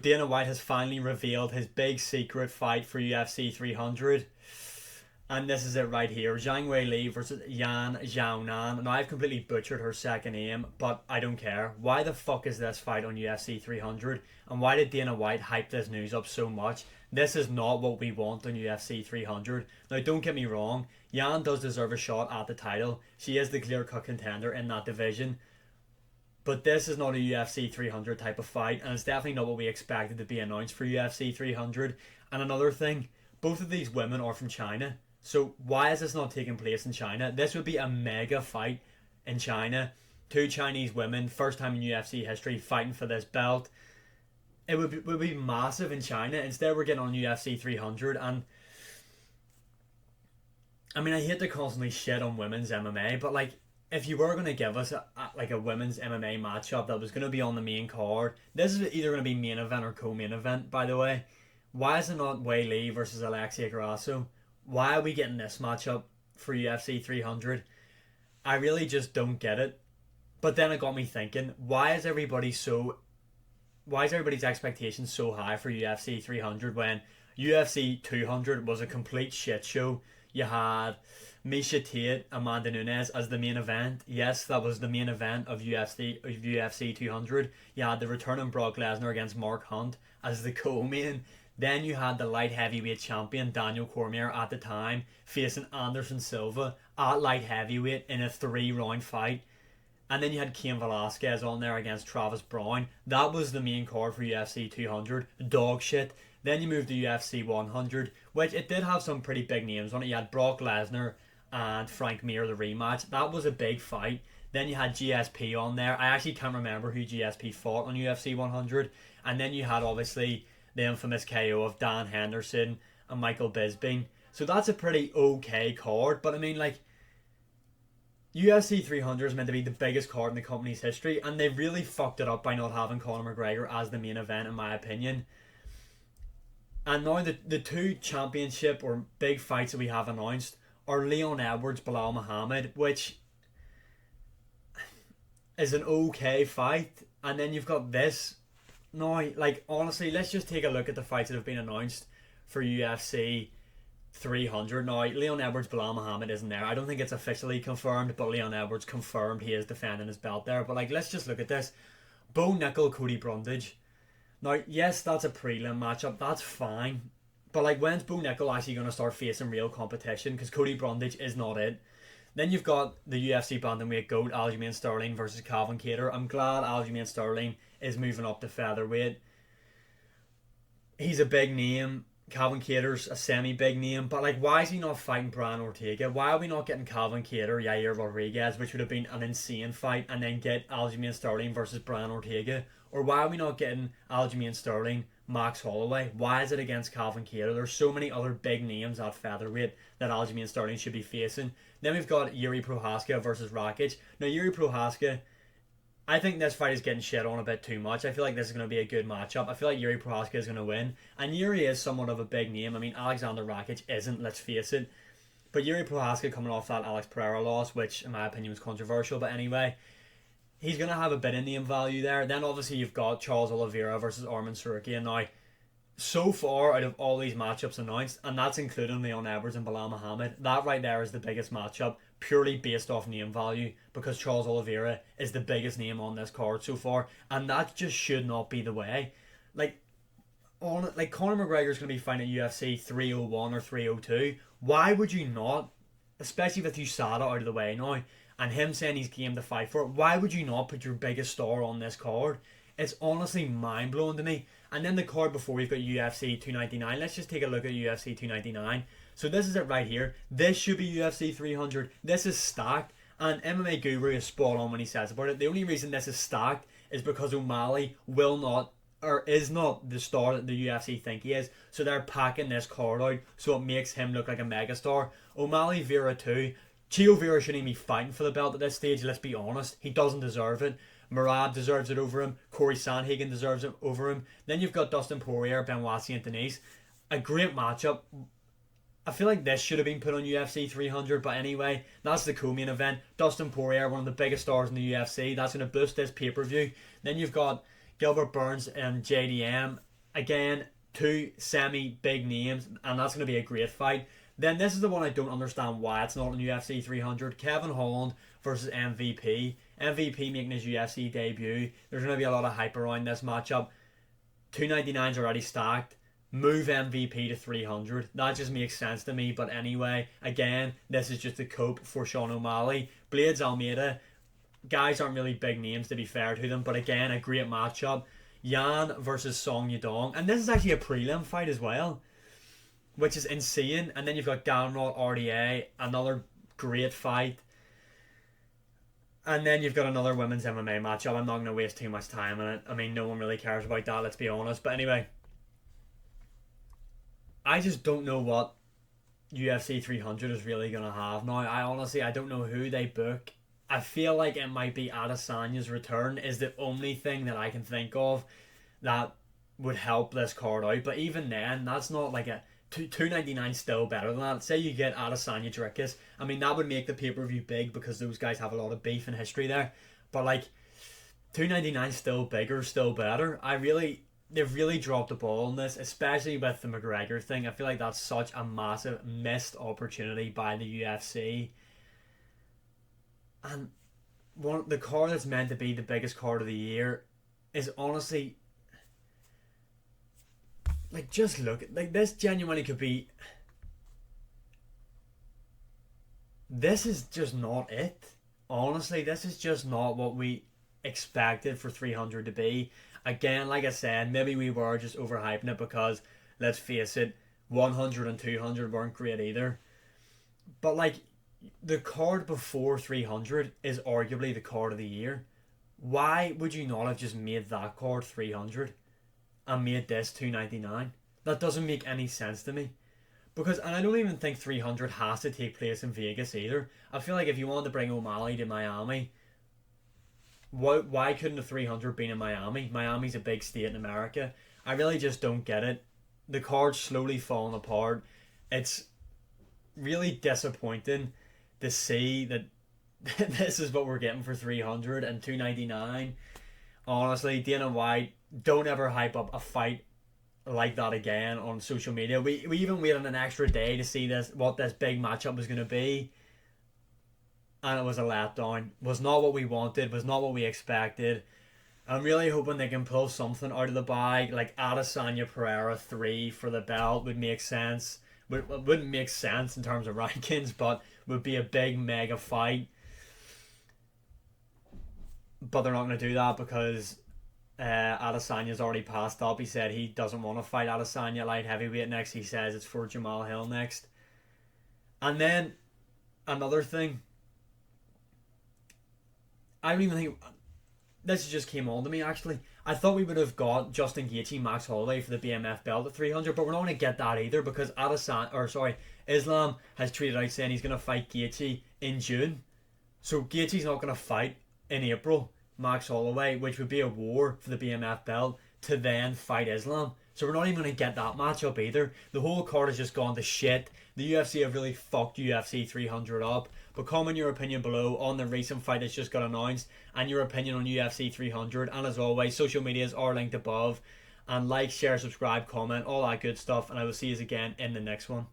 Dana White has finally revealed his big secret fight for UFC 300. And this is it right here. Zhang Wei Li versus Yan Xiaonan. Now, I've completely butchered her second name, but I don't care. Why the fuck is this fight on UFC 300? And why did Dana White hype this news up so much? This is not what we want on UFC 300. Now, don't get me wrong. Yan does deserve a shot at the title. She is the clear-cut contender in that division. But this is not a UFC 300 type of fight, and it's definitely not what we expected to be announced for UFC 300. And another thing, both of these women are from China. So why is this not taking place in China? This would be a mega fight in China. Two Chinese women, first time in UFC history, fighting for this belt. It would be massive in China. Instead, we're getting on UFC 300. And I mean, I hate to constantly shit on women's MMA, but like, if you were going to give us a women's MMA matchup that was going to be on the main card, this is either going to be main event or co-main event, by the way. Why is it not Wei Li versus Alexia Grasso? Why are we getting this matchup for UFC 300? I really just don't get it. But then it got me thinking, why is everybody's expectations so high for UFC 300 when UFC 200 was a complete shit show? You had Misha Tate, Amanda Nunes as the main event. Yes, that was the main event of UFC 200. You had the returning Brock Lesnar against Mark Hunt as the co-main. Then you had the light heavyweight champion Daniel Cormier at the time facing Anderson Silva at light heavyweight in a 3-round fight. And then you had Cain Velasquez on there against Travis Browne. That was the main card for UFC 200. Dog shit. Then you moved to UFC 100, which it did have some pretty big names on it. You had Brock Lesnar and Frank Mir, the rematch. That was a big fight. Then you had GSP on there. I actually can't remember who GSP fought on UFC 100. And then you had obviously the infamous KO of Dan Henderson and Michael Bisping. So that's a pretty okay card. But I mean, like, UFC 300 is meant to be the biggest card in the company's history, and they really fucked it up by not having Conor McGregor as the main event, in my opinion. And now the two championship or big fights that we have announced are Leon Edwards, Bilal Muhammad, which is an okay fight. And then you've got this. Now, like, honestly, let's just take a look at the fights that have been announced for UFC 300. Now, Leon Edwards, Bilal Muhammad isn't there. I don't think it's officially confirmed, but Leon Edwards confirmed he is defending his belt there. But, like, let's just look at this. Bo Nickel, Cody Brundage. Now, yes, that's a prelim matchup. That's fine. But, like, when's Bo Nickel actually going to start facing real competition? Because Cody Brundage is not it. Then you've got the UFC bantamweight GOAT, Aljamain Sterling versus Calvin Kattar. I'm glad Aljamain Sterling is moving up to featherweight. He's a big name. Calvin Kattar's a semi-big name. But, like, why is he not fighting Brian Ortega? Why are we not getting Calvin Kattar, Yair Rodriguez, which would have been an insane fight, and then get Aljamain Sterling versus Brian Ortega? Or why are we not getting Aljamain Sterling, Max Holloway? Why is it against Calvin Kattar? There's so many other big names at featherweight that Aljamain Sterling should be facing. Then we've got Yuri Prohaska versus Rakic. Now, Yuri Prohaska, I think this fight is getting shit on a bit too much. I feel like this is going to be a good matchup. I feel like Yuri Prohaska is going to win. And Yuri is somewhat of a big name. I mean, Alexander Rakic isn't, let's face it. But Yuri Prohaska coming off that Alex Pereira loss, which in my opinion was controversial. But anyway, he's going to have a bit of name value there. Then obviously you've got Charles Oliveira versus Arman Tsarukyan. Now, so far out of all these matchups announced, and that's including Leon Edwards and Bilal Muhammad, that right there is the biggest matchup purely based off name value, because Charles Oliveira is the biggest name on this card so far, and that just should not be the way. Like Conor McGregor is going to be fighting at UFC 301 or 302. Why would you not, especially with USADA out of the way now, and him saying he's game to fight for it, why would you not put your biggest star on this card? It's honestly mind-blowing to me. And then the card before, we've got UFC 299. Let's just take a look at UFC 299. So this is it right here. This should be UFC 300. This is stacked. And MMA Guru is spot on when he says about it. The only reason this is stacked is because O'Malley will not, or is not, the star that the UFC think he is. So they're packing this card out so it makes him look like a megastar. O'Malley, Vera too. Chio Vera shouldn't even be fighting for the belt at this stage, let's be honest. He doesn't deserve it. Merab deserves it over him. Corey Sandhagen deserves it over him. Then you've got Dustin Poirier, Benoit Saint Denis. A great matchup. I feel like this should have been put on UFC 300, but anyway, that's the co-main event. Dustin Poirier, one of the biggest stars in the UFC. That's going to boost this pay-per-view. Then you've got Gilbert Burns and JDM. again, two semi-big names, and that's going to be a great fight. Then this is the one I don't understand why it's not in UFC 300. Kevin Holland versus MVP. MVP making his UFC debut. There's going to be a lot of hype around this matchup. 299's already stacked. Move MVP to 300. That just makes sense to me. But anyway, again, this is just a cope for Sean O'Malley. Blades Almeida. Guys aren't really big names, to be fair to them. But again, a great matchup. Yan versus Song Yadong. And this is actually a prelim fight as well, which is insane. And then you've got Gamrot RDA, another great fight. And then you've got another women's MMA matchup. I'm not going to waste too much time on it. I mean, no one really cares about that, let's be honest. But anyway, I just don't know what UFC 300 is really going to have now. I don't know who they book. I feel like it might be Adesanya's return is the only thing that I can think of that would help this card out. But even then, that's not like a... 299 still better than that. Say you get Adesanya Dricus. I mean, that would make the pay-per-view big because those guys have a lot of beef and history there. But like, 299 still bigger, still better. They've really dropped the ball on this, especially with the McGregor thing. I feel like that's such a massive missed opportunity by the UFC. And the card that's meant to be the biggest card of the year is honestly, like, just look, like, this genuinely could be, this is just not it. Honestly, this is just not what we expected for 300 to be. Again, like I said, maybe we were just overhyping it because, let's face it, 100 and 200 weren't great either. But like, the card before 300 is arguably the card of the year. Why would you not have just made that card 300 and made this 299? That doesn't make any sense to me. Because, and I don't even think 300 has to take place in Vegas either. I feel like if you wanted to bring O'Malley to Miami, why couldn't the 300 been in Miami? Miami's a big state in America. I really just don't get it. The card's slowly falling apart. It's really disappointing to see that this is what we're getting for 300 and 299. Honestly, Dana White, don't ever hype up a fight like that again on social media. We even waited an extra day to see what this big matchup was going to be, and it was a letdown. Was not what we wanted, was not what we expected. I'm really hoping they can pull something out of the bag, like Adesanya Pereira 3 for the belt would make sense. Wouldn't make sense in terms of rankings, but would be a big mega fight. But they're not going to do that because Adesanya's already passed up. He said he doesn't want to fight Adesanya light heavyweight next. He says it's for Jamal Hill next. And then another thing, I don't even think this just came on to me actually. I thought we would have got Justin Gaethje, Max Holloway for the BMF belt at 300, but we're not going to get that either because Islam has tweeted out saying he's going to fight Gaethje in June. So Gaethje's not going to fight in April Max Holloway, which would be a war for the BMF belt, to then fight Islam. So we're not even going to get that matchup either. The whole card has just gone to shit. The UFC have really fucked UFC 300 up. But comment your opinion below on the recent fight that's just got announced and your opinion on UFC 300. And as always, social medias are linked above. And like, share, subscribe, comment, all that good stuff. And I will see you again in the next one.